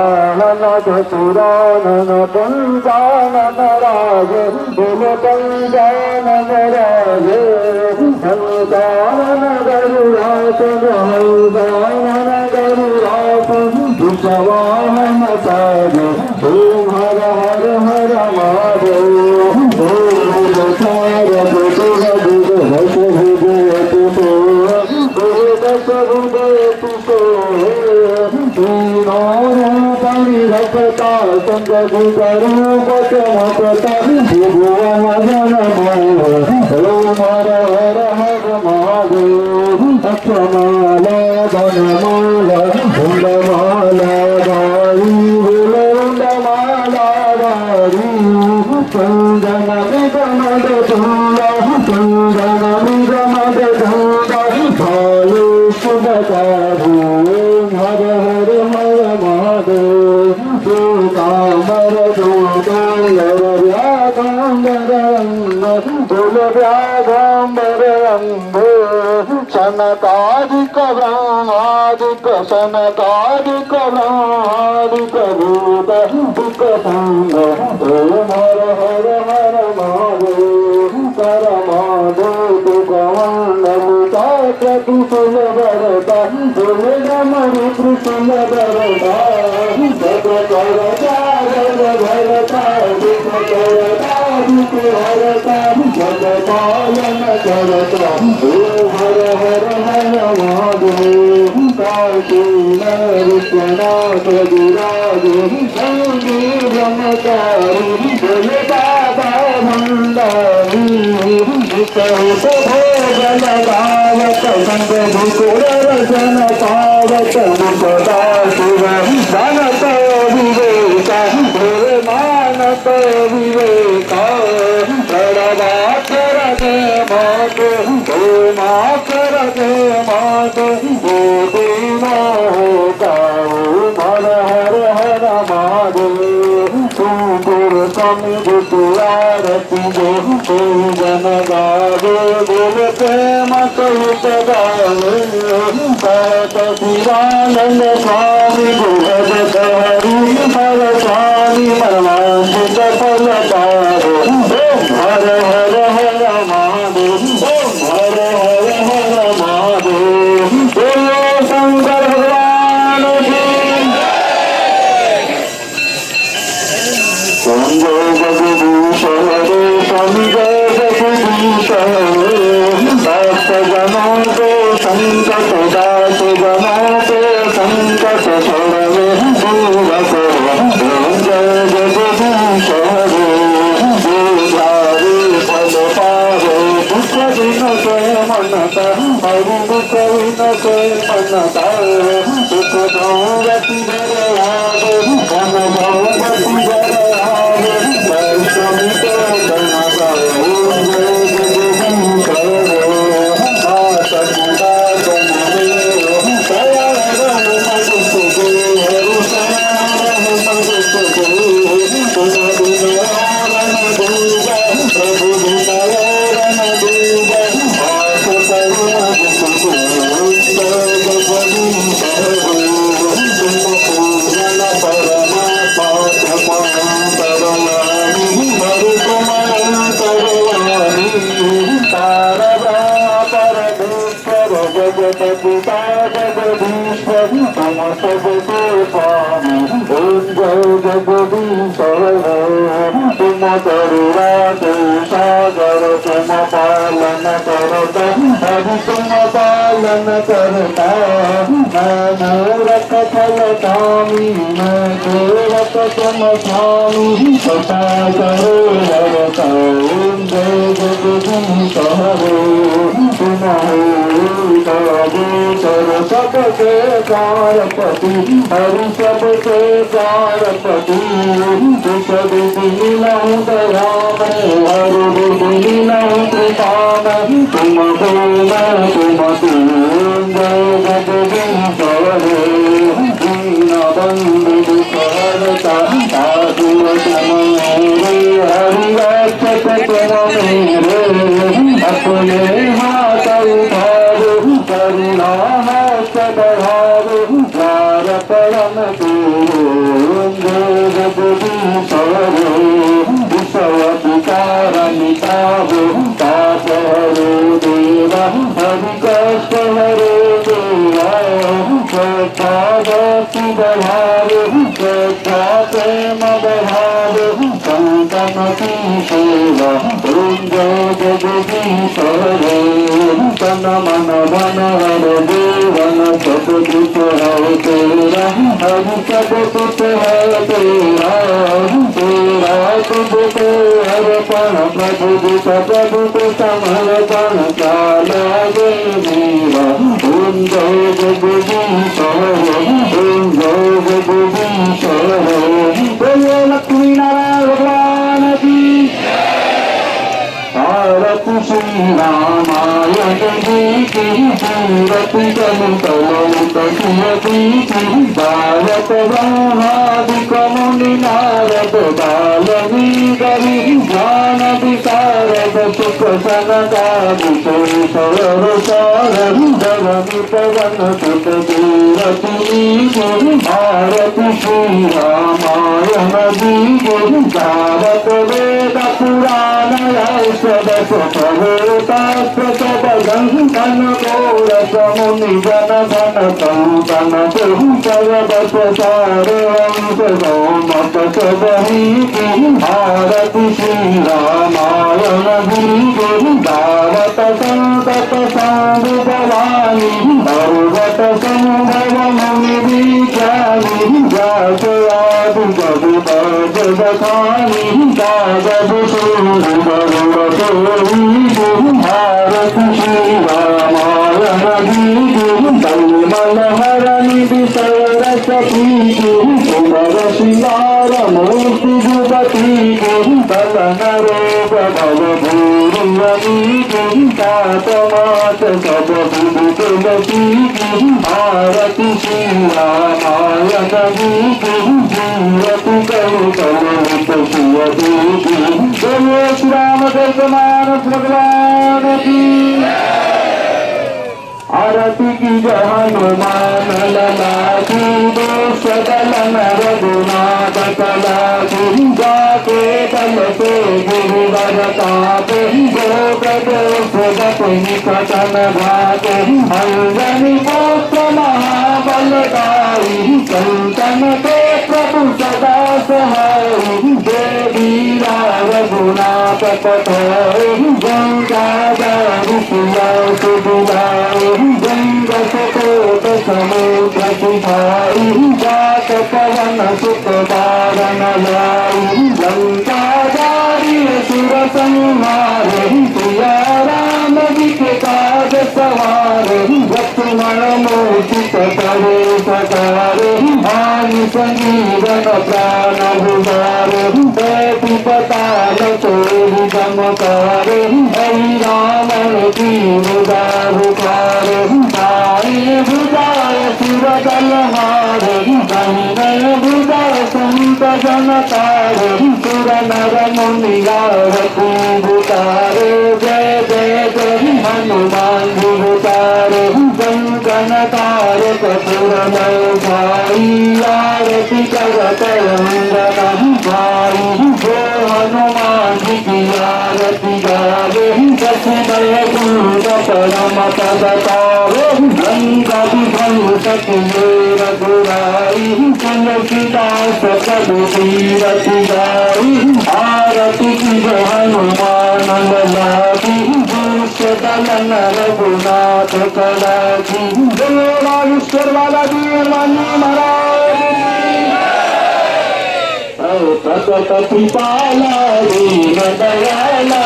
कानन चतुरानन पंचानन राजे बोल पंचानन राजे संतानन गरुड़ासन हंसानन गरुड़ासन विषवाहन साजे ओम हर हर हर महादेव ओम सार बुध बुध हस हृदय तुतो दस हृदय तुतो तीनों रखता संग रूप चमकता भुवन जन ओम हर हर हर महादेव अक्षमाला धनमाला धुंडमाला धारी बुलंदमाला धारी चंदन निगमद धूला चंदन निगमद धूला भालू शुभकारी हर हर हर महादेव तू कामर तू कांगर व्याघंबर बोल व्याघंबर सनकादिक ब्रह्मादिक सनकादिक ब्रह्मादिक भूत दुख संग ओम हर हर हर महादेव कर महादेव तु कमंडलता कुशल भरता बोल रमणि कृष्ण भरता जग करता जग भरता दुख करता दुख हरता जग पालन करता ओम हर हर हर महादेव कार्तिक विश्वनाथ विराज संगी ब्रह्मचारी बोल बाबा भंडारी भोग लगावत संग भूकुर रसन पावत मुपदा शिव मानत विवेका मानत विवेका प्रणवा करते मात मा करते मात दीना होता हर हर हर महादेव तुम समिधि तुआरती जो जन गावे बोल प्रेम सहित गावे कहत शिवानंद स्वामी भगत हरि हर स्वामी परमानंद फल पावे ओम हर हर हर महादेव ओम हर हर हर महादेव बोलो शंकर भगवान की संजय जगदीश्वर संजय जगदीश्वर भक्त जनों को संकट दास जनों के संकट छोड़वे दूर करो संजय जगदीश्वर फल पावे दुख दिन से मनता हरि दुख दिन से मनता सुख भगवती घर आवे धन भगवती घर आवे वैष्णवी के गणा गावे ओम जय जगदीश्वर मात पिता तुम मेरो दया रघु मधुसूदन हरु शरण मधुसूदन तुम बिना दूजा प्रभु बिना दूजा आस करुणा मधुसूदन जगदीश्वर तुम पूजन परमात्मा परवानी हरु तुम परवानी तारा परमेश्वर जगत पिता जगदीश्वर तुम सबके स्वामी ओम जय जगदीश्वर तुम करुणा के सागर तुम पालन करता हरि तुम पालन करता मैं मूरख फल स्वामी मैं गोरख तुम स्वामी कथा करो हरता ओम जय जगदीश्वर तुम हो सबके कारपति हरि सबके कारपति सुख विधि लहु दया में हरि विधि लहु कृपा में तुम जय जगदीश्वर दीन बंधु सहरता साधु तुम मेरे हरि रक्षक तुम मेरे अपने हाथ उठाओ करुणा हाथ बढ़ाओ द्वार परम जगदीश्वरे विषय विकारनिताभो तापहरो देव हरि कष्ट हरे देवा श्रद्धा बढ़ावे श्रद्धा प्रेम बढ़ावे संतन की सेवा ओम जय जगदीश्वरे तन मन धन हर जीवन सब कुछ है तेरा हरि सब कुछ है तेरा तेरा तुझको अर्पण प्रभु प्रभु को समर्पण काल मेरा ओम जय जगदीश्वरे ओम जय जगदीश्वरे बोलो लक्ष्मी नारायण भगवान की भारत श्री रामायण जी की सूरत कलुतलुतुयती भारत ब्रह्मादिक मुनि नारद बालवी गवि ज्ञान विशारद सुख सनकादि सरल सारद धरणी पवन सुत कीरति भारत श्री रामायण जी की भारत वेद पुराण धन गौर समुनि जन धन संतन सर्वस सार वंश गौमत सबही भारत श्री रामायण जी दावत संतत संग भवानी भगवत संभव मुनि विज्ञानी जास आदि जगु बखानी कागज भारत श्री रामायण तलमल हरणी विषय रसपी सुंदर श्रृंगार मूर्ति जुगती तलन रोग भव भूरी तातमात सब तुलसी भारत श्री रामायण जीवत कलु बोलो श्री रामचंद्र मानस भगवान की आरती की जय हनुमान लला की दोष दलन रघुनाथ कला की जाके दल से गुरु बरताप गोगत निकटन भाग अंजनी पुत्र महाबलदाई संतन के प्रभु सदा सहाय देवी रघुनाथ पठाए गंगाधर सुधाए गंग सकोट समुद्र सुधाई जात पवन सुत दारन लाई लंकाधारी सुर संहार सिया राम जी के काज सवार लक्ष्मण मूर्ति करे सकार हानि संजीवन प्राण भुजार बैठि पताल चोरी चमकार हरि रावण की मुदारुकार दाई भुजाय सुर दल मार दाहिने भुजाय संत जन तार सुर नर मुनि आरती भुतारे जय जय जय हनुमान भुतारे गण तार कपूर भाई आरती करत अंगन भाई जो हनुमान जी की आरती गावे दशमय कुंड परम पद पावे गंगा विभंग सखिए रघुराई तुलसीदास प्रभु तीरथ गाई आरती की जय हनुमान लला की दलन रघुनाथ कला की बोलो नागेश्वर वाला जी मानी महाराज कृपाला दीन दयाला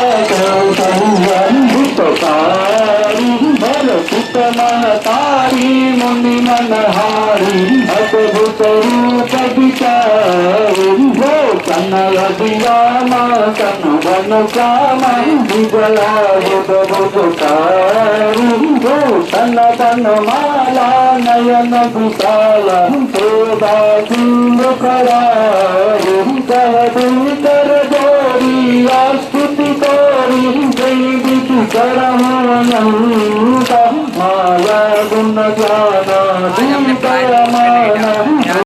भूतकारी भर सुत मन तारी मुनि मनहारी अद्भुत रूप विचारी वो कनल दियामा कन बन कामा विजया बुध बुधकारी वो तन तन माला नयन विशाला शोभा सिंह करारी कर जोड़ी स्तुति कोरी दैविक करमनंता माया गुण ज्ञान